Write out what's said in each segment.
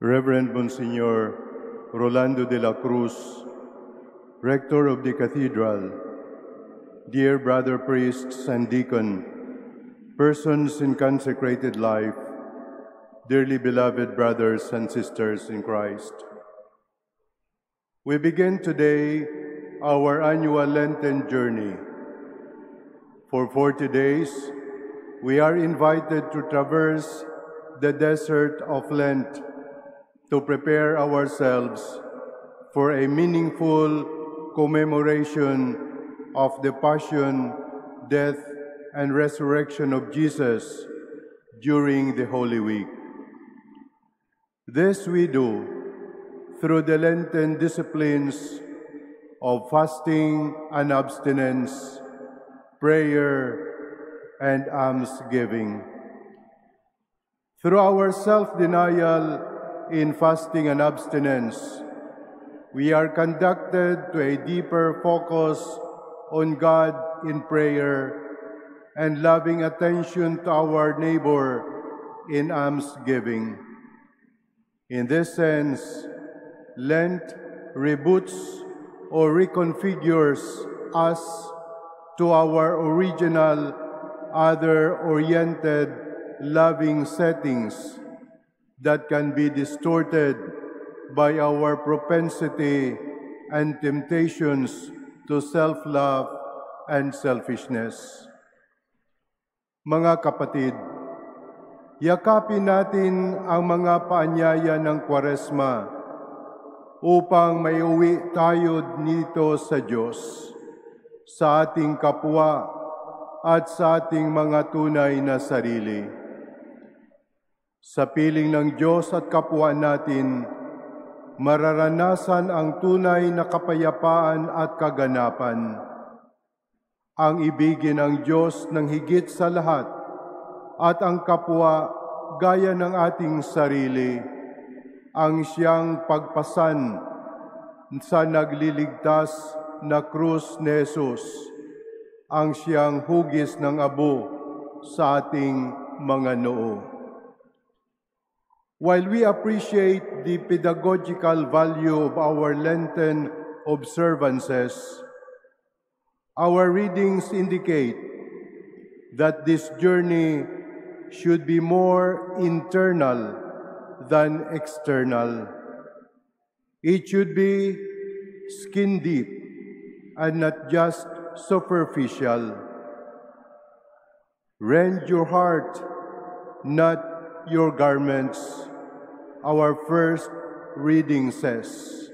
Reverend Monsignor Rolando de la Cruz, Rector of the Cathedral, dear brother priests and deacon, persons in consecrated life, dearly beloved brothers and sisters in Christ. We begin today our annual Lenten journey. For 40 days, we are invited to traverse the desert of Lent to prepare ourselves for a meaningful commemoration of the passion, death, and resurrection of Jesus during the Holy Week. This we do through the Lenten disciplines of fasting and abstinence, prayer, and almsgiving. Through our self-denial in fasting and abstinence, we are conducted to a deeper focus on God in prayer and loving attention to our neighbor in almsgiving. In this sense, Lent reboots or reconfigures us to our original, other-oriented, loving settings that can be distorted by our propensity and temptations to self-love and selfishness. Mga kapatid, yakapin natin ang mga paanyaya ng Kwaresma upang maiuwi tayo nito sa Diyos, sa ating kapwa at sa ating mga tunay na sarili. Sa piling ng Diyos at kapwa natin, mararanasan ang tunay na kapayapaan at kaganapan. Ang ibigin ng Diyos ng higit sa lahat at ang kapwa gaya ng ating sarili, ang siyang pagpasan sa nagliligtas na krus ni Jesus, ang siyang hugis ng abo sa ating mga noo. While we appreciate the pedagogical value of our Lenten observances, our readings indicate that this journey should be more internal than external. It should be skin deep and not just superficial. Rend your heart, not your garments, our first reading says.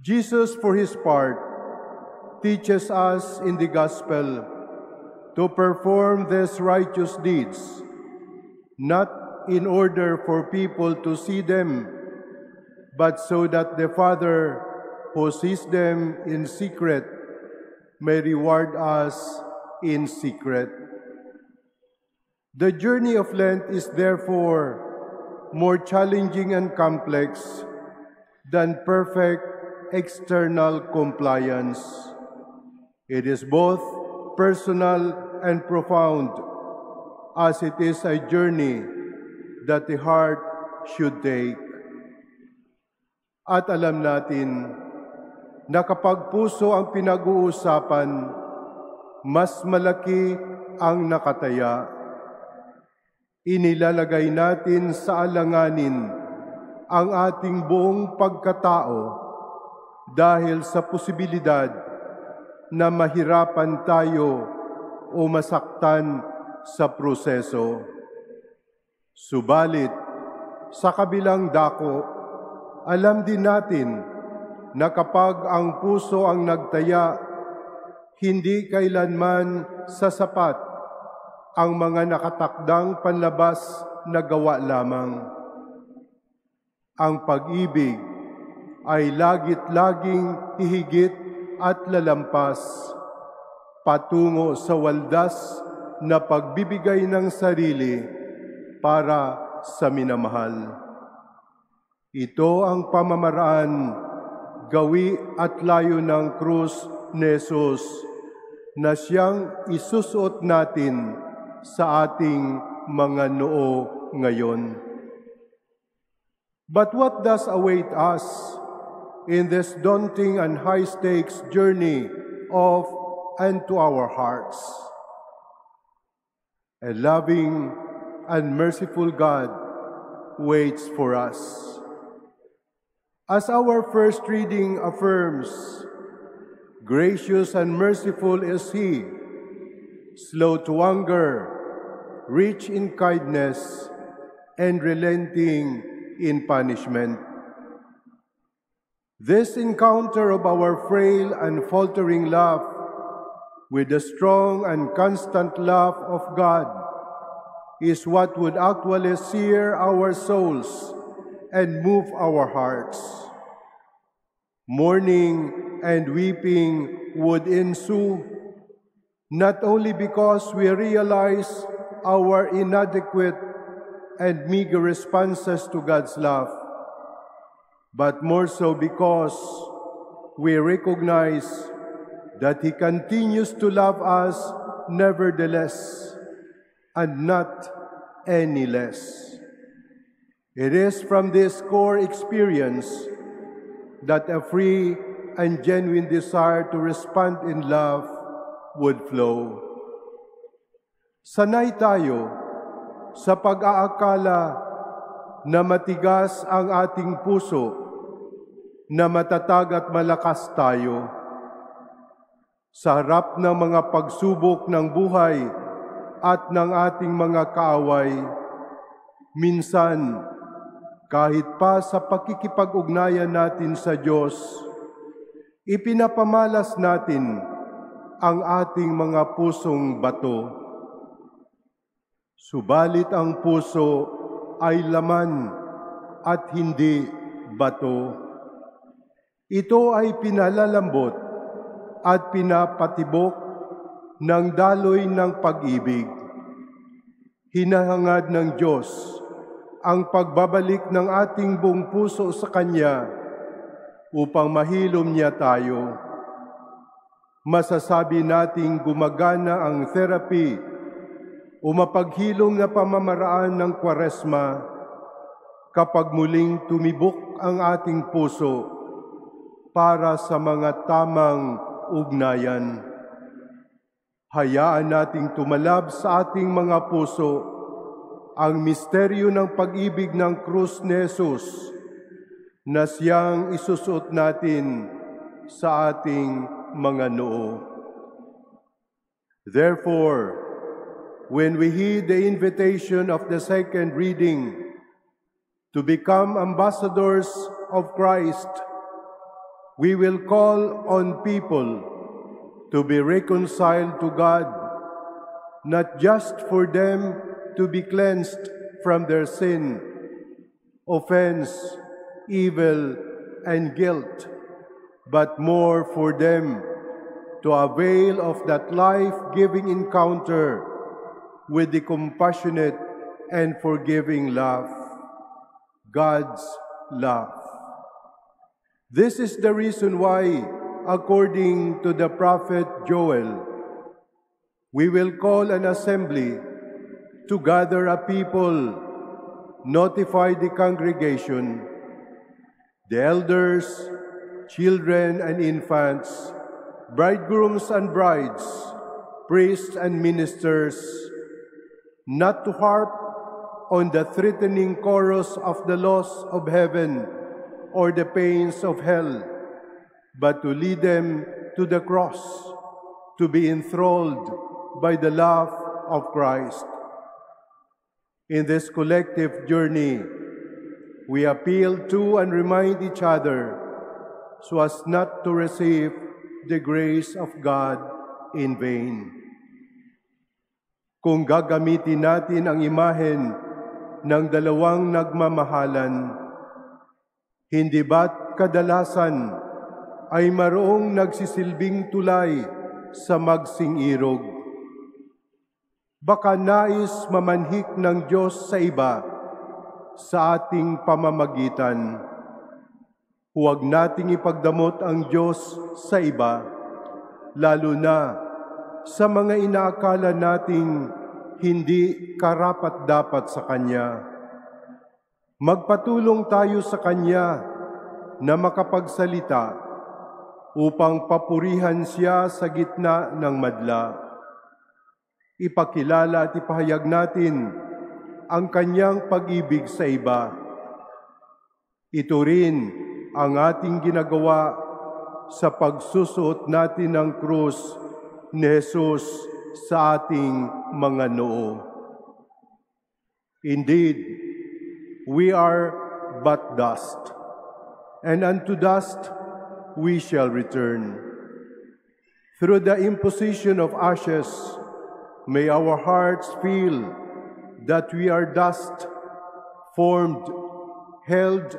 Jesus, for his part, teaches us in the gospel to perform these righteous deeds, not in order for people to see them, but so that the Father who sees them in secret may reward us in secret. The journey of Lent is therefore more challenging and complex than perfect external compliance. It is both personal and profound, as it is a journey that the heart should take. At alam natin na kapag puso ang pinag-uusapan, mas malaki ang nakataya. Inilalagay natin sa alanganin ang ating buong pagkatao dahil sa posibilidad na mahirapan tayo o masaktan sa proseso. Subalit, sa kabilang dako, alam din natin na kapag ang puso ang nagtaya, hindi kailanman sasapat ang mga nakatakdang panlabas na gawa lamang. Ang pag-ibig ay lagit-laging hihigit at lalampas patungo sa waldas na pagbibigay ng sarili para sa minamahal. Ito ang pamamaraan, gawi at layo ng krus ni Jesus na siyang isusuot natin sa ating mga noo ngayon. But what does await us in this daunting and high-stakes journey of and to our hearts? A loving and merciful God waits for us. As our first reading affirms, gracious and merciful is He, slow to anger, rich in kindness, and relenting in punishment. This encounter of our frail and faltering love with the strong and constant love of God is what would actually sear our souls and move our hearts. Mourning and weeping would ensue, not only because we realize our inadequate and meager responses to God's love, but more so because we recognize that He continues to love us nevertheless and not any less. It is from this core experience that a free and genuine desire to respond in love would flow. Sanay tayo sa pag-aakala na matigas ang ating puso, na matatag at malakas tayo. Sa harap ng mga pagsubok ng buhay at ng ating mga kaaway, minsan, kahit pa sa pakikipag-ugnayan natin sa Diyos, ipinapamalas natin ang ating mga pusong bato. Subalit ang puso ay laman at hindi bato. Ito ay pinalalambot at pinapatibok ng daloy ng pag-ibig. Hinahangad ng Diyos ang pagbabalik ng ating buong puso sa Kanya upang mahilom niya tayo. Masasabi nating gumagana ang therapy o mapaghilom na pamamaraan ng Kwaresma kapag muling tumibok ang ating puso para sa mga tamang ugnayan. Hayaan nating tumalab sa ating mga puso ang misteryo ng pag-ibig ng krus ni Jesus na siyang isusuot natin sa ating mga noo. Therefore, when we heed the invitation of the second reading to become ambassadors of Christ, we will call on people to be reconciled to God, not just for them to be cleansed from their sin, offense, evil, and guilt, but more for them to avail of that life-giving encounter with the compassionate and forgiving love, God's love. This is the reason why, according to the prophet Joel, we will call an assembly to gather a people, notify the congregation, the elders, children and infants, bridegrooms and brides, priests and ministers, not to harp on the threatening chorus of the loss of heaven or the pains of hell, but to lead them to the cross, to be enthralled by the love of Christ. In this collective journey, we appeal to and remind each other so as not to receive the grace of God in vain. Kung gagamitin natin ang imahen ng dalawang nagmamahalan, hindi ba't kadalasan ay maroong nagsisilbing tulay sa magsing-irog? Baka nais mamanhik ng Diyos sa iba sa ating pamamagitan. Huwag nating ipagdamot ang Diyos sa iba, lalo na sa mga inaakala nating hindi karapat-dapat sa Kanya. Magpatulong tayo sa Kanya na makapagsalita upang papurihan siya sa gitna ng madla. Ipakilala at ipahayag natin ang Kanyang pag-ibig sa iba. Ito rin ang ating ginagawa sa pagsusuot natin ng krus ni Jesus sa ating mga noo. Indeed, we are but dust, and unto dust we shall return. Through the imposition of ashes, may our hearts feel that we are dust, formed, held,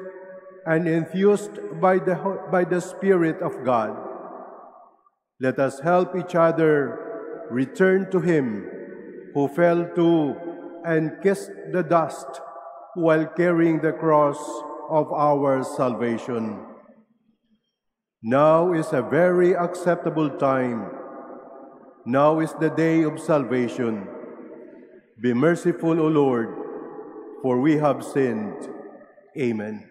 and infused by the Spirit of God. Let us help each other return to Him who fell to and kissed the dust while carrying the cross of our salvation. Now is a very acceptable time. Now is the day of salvation. Be merciful, O Lord, for we have sinned. Amen.